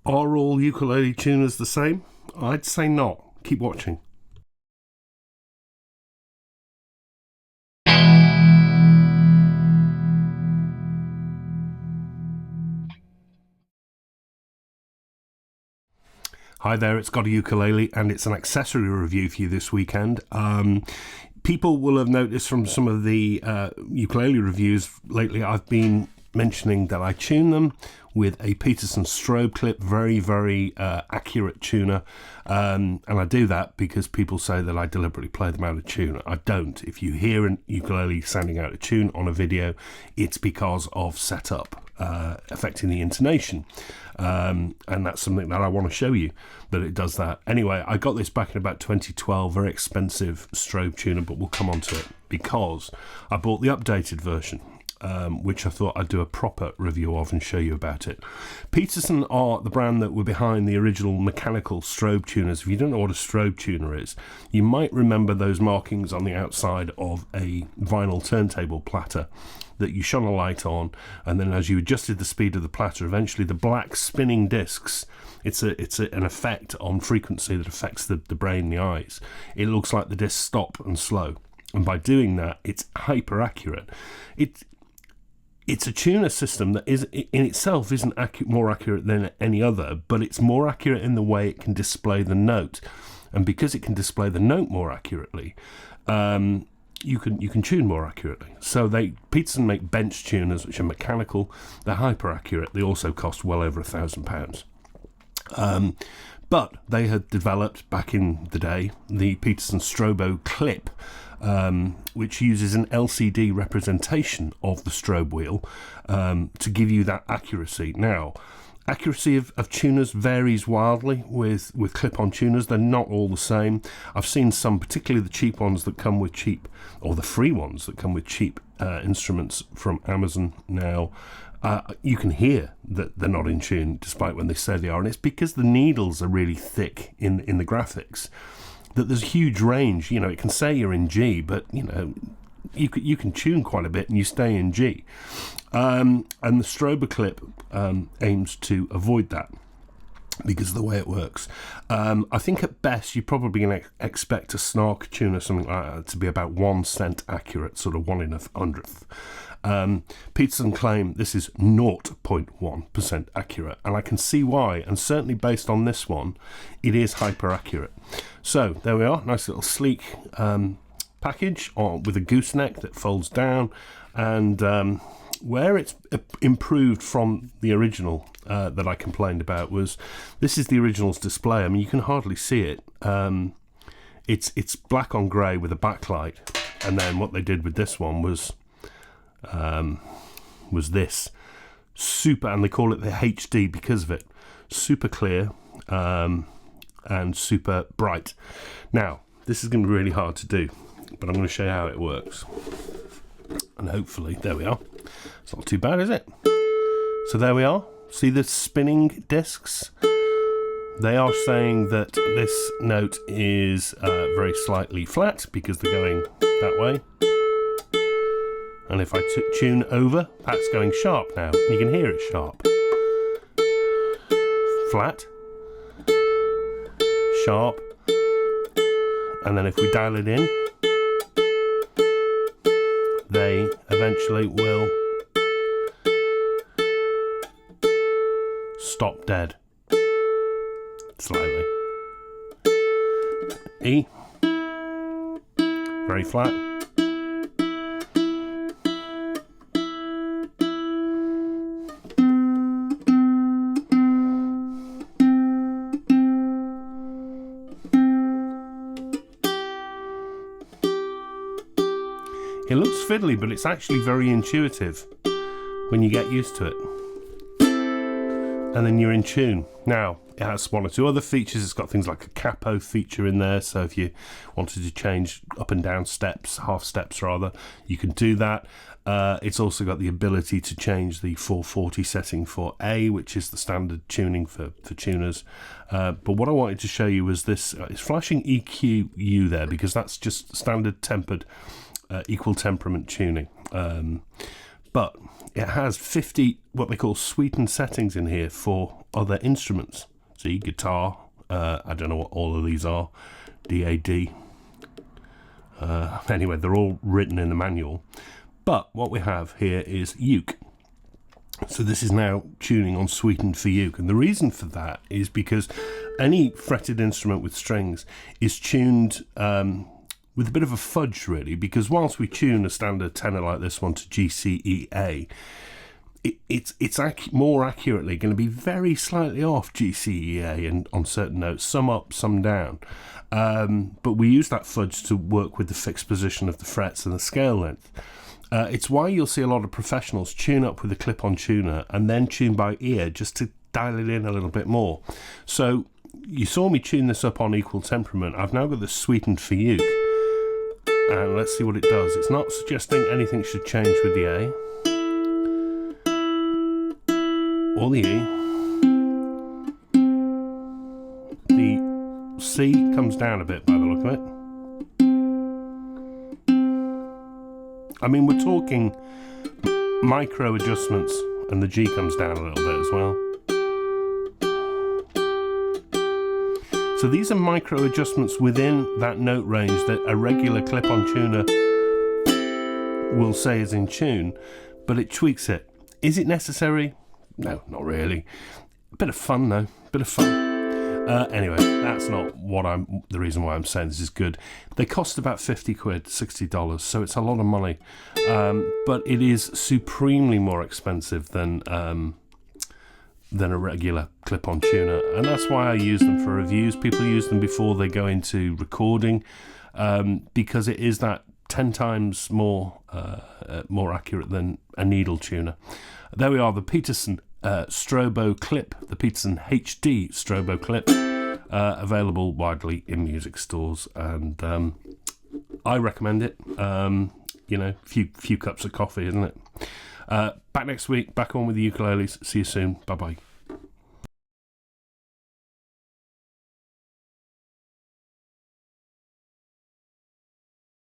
Are all ukulele tuners the same? I'd say not. Keep watching. Hi there, it's GotAUkulele, and it's an accessory review for you this weekend. People will have noticed from some of the ukulele reviews lately, I've been mentioning that I tune them with a Peterson Stroboclip, very accurate tuner, and I do that because people say that I deliberately play them out of tune. I don't. If you hear a ukulele sounding out of tune on a video, it's because of setup affecting the intonation, and that's something that I want to show you, that it does that. Anyway, I got this back in about 2012, very expensive Strobe tuner, but we'll come on to it because I bought the updated version, which I thought I'd do a proper review of and show you about it. Peterson are the brand that were behind the original mechanical strobe tuners. If you don't know what a strobe tuner is, you might remember those markings on the outside of a vinyl turntable platter that you shone a light on, and then as you adjusted the speed of the platter, eventually the black spinning discs, it's an effect on frequency that affects the brain and the eyes. It looks like the discs stop and slow, and by doing that, it's hyper accurate. It's a tuner system that is in itself isn't more accurate than any other, but it's more accurate in the way it can display the note, and because it can display the note more accurately, you can tune more accurately. So Peterson make bench tuners which are mechanical. They're hyper accurate. They also cost well over £1,000. But they had developed back in the day the Peterson Stroboclip, which uses an LCD representation of the strobe wheel to give you that accuracy. Now, accuracy of tuners varies wildly with clip-on tuners. They're not all the same. I've seen some, particularly the cheap ones that come with cheap, or the free ones that come with cheap instruments from Amazon now. You can hear that they're not in tune despite when they say they are, and it's because the needles are really thick in the graphics, that there's a huge range. You know, it can say you're in G, but you know, you can tune quite a bit and you stay in G. And the Stroboclip aims to avoid that because of the way it works. I think at best you're probably going to expect a snark tuner, something like that, to be about 1 cent accurate, sort of 1 in 100th. Peterson claim this is 0.1% accurate, and I can see why, and certainly based on this one, it is hyper accurate. So there we are, nice little sleek package with a gooseneck that folds down, and where it's improved from the original that I complained about was, this is the original's display. I mean, you can hardly see it. It's black on grey with a backlight, and then what they did with this one was this super, and they call it the HD because of it, super clear and super bright. Now, this is going to be really hard to do, but I'm going to show you how it works, and hopefully, there we are. It's not too bad, is it? So there we are. See the spinning discs? They are saying that this note is very slightly flat because they're going that way. And if I tune over, that's going sharp now. You can hear it sharp. Flat. Sharp. And then if we dial it in, they eventually will stop dead. Slightly. E. Very flat. It looks fiddly, but it's actually very intuitive when you get used to it. And then you're in tune. Now, it has 1 or 2 other features. It's got things like a capo feature in there, so if you wanted to change up and down steps, half steps rather, you can do that. It's also got the ability to change the 440 setting for A, which is the standard tuning for tuners. But what I wanted to show you was this. It's flashing EQ there because that's just standard tempered equal temperament tuning. But it has 50 what they call sweetened settings in here for other instruments. See, guitar, I don't know what all of these are, DAD. Anyway, they're all written in the manual. But what we have here is uke. So this is now tuning on Sweetened for Uke. And the reason for that is because any fretted instrument with strings is tuned with a bit of a fudge, really, because whilst we tune a standard tenor like this one to G, C, E, A, it's more accurately going to be very slightly off G, C, E, A and on certain notes, some up, some down. But we use that fudge to work with the fixed position of the frets and the scale length. It's why you'll see a lot of professionals tune up with a clip-on tuner and then tune by ear just to dial it in a little bit more. So you saw me tune this up on Equal Temperament. I've now got this Sweetened for Uke. And let's see what it does. It's not suggesting anything should change with the A or the E. The C comes down a bit by the look of it. I mean, we're talking micro adjustments, and the G comes down a little bit as well. So these are micro adjustments within that note range that a regular clip-on tuner will say is in tune, but it tweaks it. Is it necessary? No, not really. A bit of fun though, bit of fun. Anyway, that's not the reason why I'm saying this is good. They cost about 50 quid, $60, so it's a lot of money. But it is supremely more expensive than a regular clip-on tuner, and that's why I use them for reviews. People use them before they go into recording, because it is that 10 times more accurate than a needle tuner. There we are, the Peterson Stroboclip, the Peterson HD Stroboclip, available widely in music stores, and I recommend it. Few cups of coffee, isn't it? Back next week, back on with the ukuleles. See you soon. Bye bye.